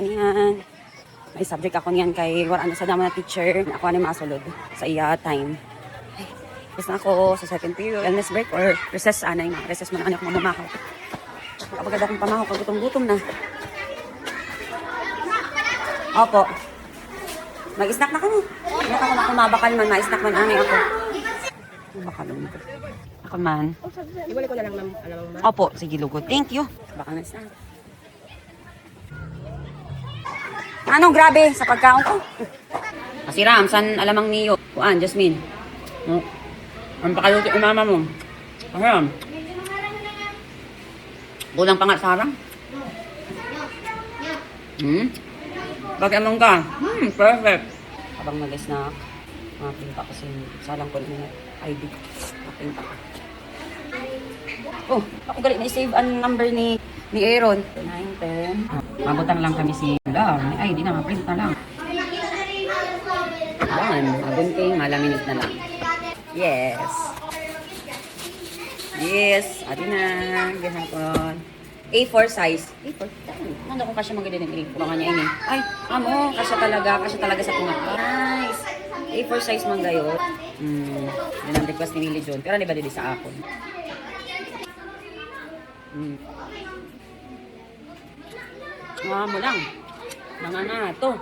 Ayan. May subject ako niyan kay wala na sa damo na teacher. Ako na masulod sa iya time. Ay, tapos na ako sa second period. Wellness break or recess anay na. Recess man ako mamamahaw. Kapag akong pamahaw, pag gutom-gutom na. Opo. Mag-snack na kami. Hindi ako makumabakal man. Ma-snack man anay ako. Bakalong ko. Ako man. Ibalik ko na lang ng alam mo. Opo, sige lugod. Thank you. Baka na snack. Anong grabe sa pagkaon ko? Kasi Ram, san alamang niyo? Kuan, Jasmine. No? Ang pakaluto yung mama mo. Ram. Kulang pa nga sa Ram. Bakit among ka? Perfect. Habang nag-snack, makapinta kasi salang ko na ID. Makapinta ka. Oh, ako galit na i-save ang number ni Aaron. 9, 10. Mabutan lang kami si Lar. Ay, di na, ma-print na lang. Ayan, magunting, malaminit na lang. Yes. Yes, adi na. Gihapon. A4 size. A4? Nando kung kasya magaling ng A4. Baka niya ini. Ay, amo, kasya talaga sa tunga. Nice. A4 size man gayo. Yun ang request ni Lily John. Pero di ba dili sa akon? Mo lang. Mga na to.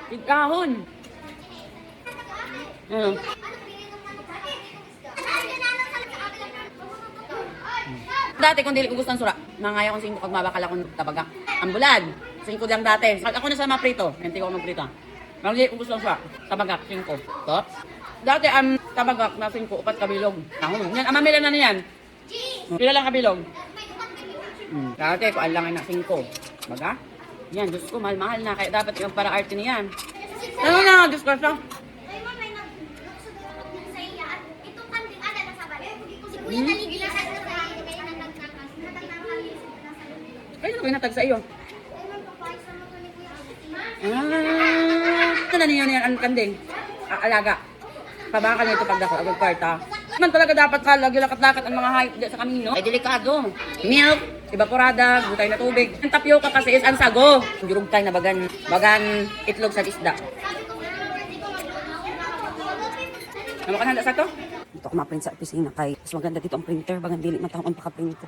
Tigkahon. Dati kung dili ko gusto ng sura, nangaya kong 5 kag mabakal akong tabaga. Ang bulad. 5 lang dati. Ako na sa mga prito. Hindi ko magprito. Pero dili ko gusto ng sura. Tabagak 5. To. Dati ang tabagak na 5 upat kabilog. Yan, ang mamila na niyan. Pila lang kabilog. Dati ko alang na 5. Baga? Yan, Diyos ko, mahal-mahal na. Kaya dapat yung para arte niyan. Ano na, Diyos ko, so? Kaya ko natag sa iyo. Ito na niyo ang kanding. Alaga. Pabakal nito pag dako, agad kwarta. Man talaga dapat lagi lakat-lakat ang mga hayop sa kamino. Ay, delikado. Milk, evaporada, butay na tubig. Ang tapioca kasi is ang sago. Jurugtay na bagan itlog sa isda. Ano ka handa sa to? Dito ako ma-print sa opisina kay mas maganda dito ang printer. Bagang dili matahong ang paka-print ko.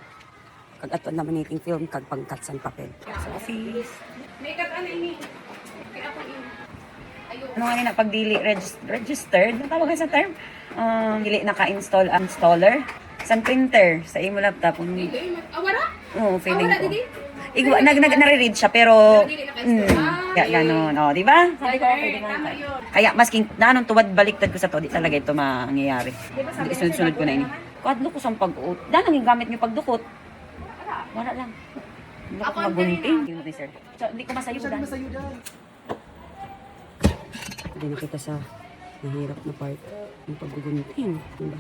Kag ato ang laminating film, kag pang-katsan papel. Sa office. Makeup ano ini? Kaya ako ini. Ano nga na pag dili registered? Ang tawag sa term? Dili naka-install ang installer. Sa printer, sa imo laptop. Awara? Oo, feeling Awara, ko. didi? Nare-read siya pero Naka-install. kaya gano'n, oh, di ba? Sabi ko, pwede mo Tama tayo. yun. Kaya masking nanong tuwad baliktad ko sa to, di talaga ito mangyayari. Di sunod-sunod ko na ini. Kadlo ko sa pag-uot. Danang yung gamit niyo pagdukot. Wala lang. Hindi ko magunting. Hindi sir. So, hindi ko masayudan. Hindi nakita sa mahirap na part ng paggugunting. Diba?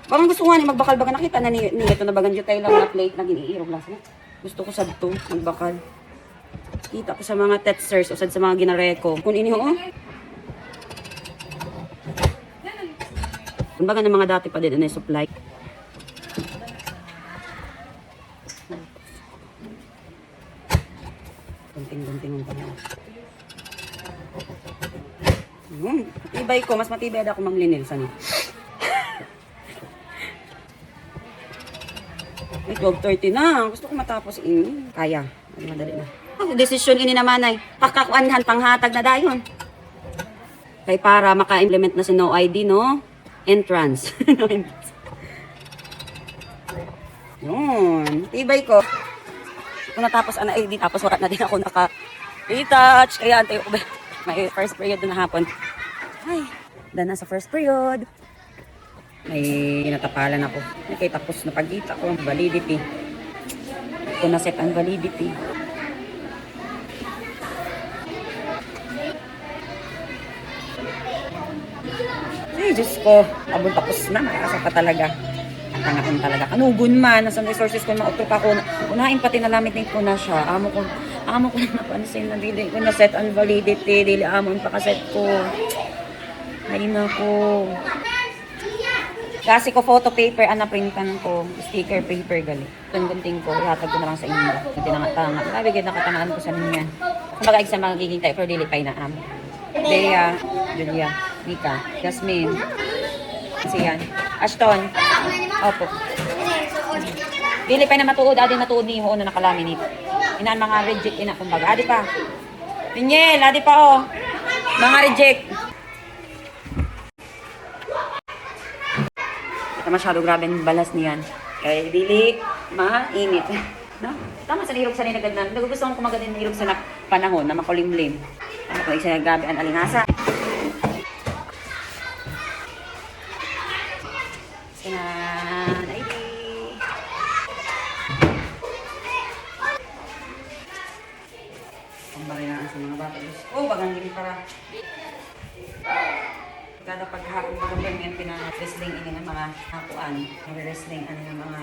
Parang gusto nga ni magbakal-baga. Nakita na ni ito na bagan tayo lang na plate na giniirog lang sila. Gusto ko sa ito, magbakal. Kita ko sa mga testers o sa mga ginareko. Kung ini ho, kumbaga ng mga dati pa din na supply. Gunting-gunting ang pala. Matibay ko. Mas matibay ako Ma'am Linelson. Ay, 12:30 na. Gusto ko matapos ini. Kaya. Madali na. Desisyon ini naman ay pakakuanhan panghatag na dayon. Kay para maka-implement na si No ID, no? Entrance. No entrance. Yun. Tibay ko. Kung natapos ang ID, tapos wala na din ako naka-retouch. Kaya antay ko may first period na hapon. Ay, dahil na sa first period. May kinatapalan ako. Kaya tapos na pagkita ko. Validity. Ito na set ang validity. Ay, Diyos ko. Abon tapos na. Makakasa pa talaga. Tangaon talaga. Kanugun man. Nasa resources ko mautrop ako. Unahin pati nalamit na ko na siya. Amo ko na napansin na dili ko na set ang validity. Dili amon pa kaset ko. Ay na ko. Kasi ko photo paper, printan ko, sticker paper gali. Gunting ko, ihatag ko na lang sa inyo. Tinangatanga. Nabigyan na katangaan ko sa ninyo. Kumbaga, sa magiging tayo, pero dilipay na am. Bea, Julia, Mika, Jasmine, Sian, Ashton. Opo. Dilipay na matuod, adi matuod ni mo na nakalaminate. Inaan mga reject ina, kumbaga. Adi pa. Pinyel, adi pa oh. Mga reject. Ito masyado grabe ang balas niyan. Kaya dili mainit. No? Tama sa nirog sa ninagad na. Gusto kong kumagad ng nirog sa panahon na makulimlim. Ano ko isa gabi ang alingasa. Sinan, ID. Pambarinaan sa mga bata. Oh, bagang gini para. Kada paghapon ko ng yan pinaka-wrestling ini ng mga hapuan. Wrestling ano ng mga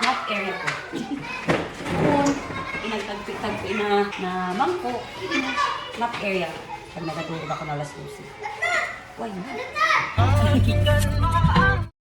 map area ko. Kung inagtagpit-tagpit na mangko, map area. Pag nagatulog ako na alas 12. Why not?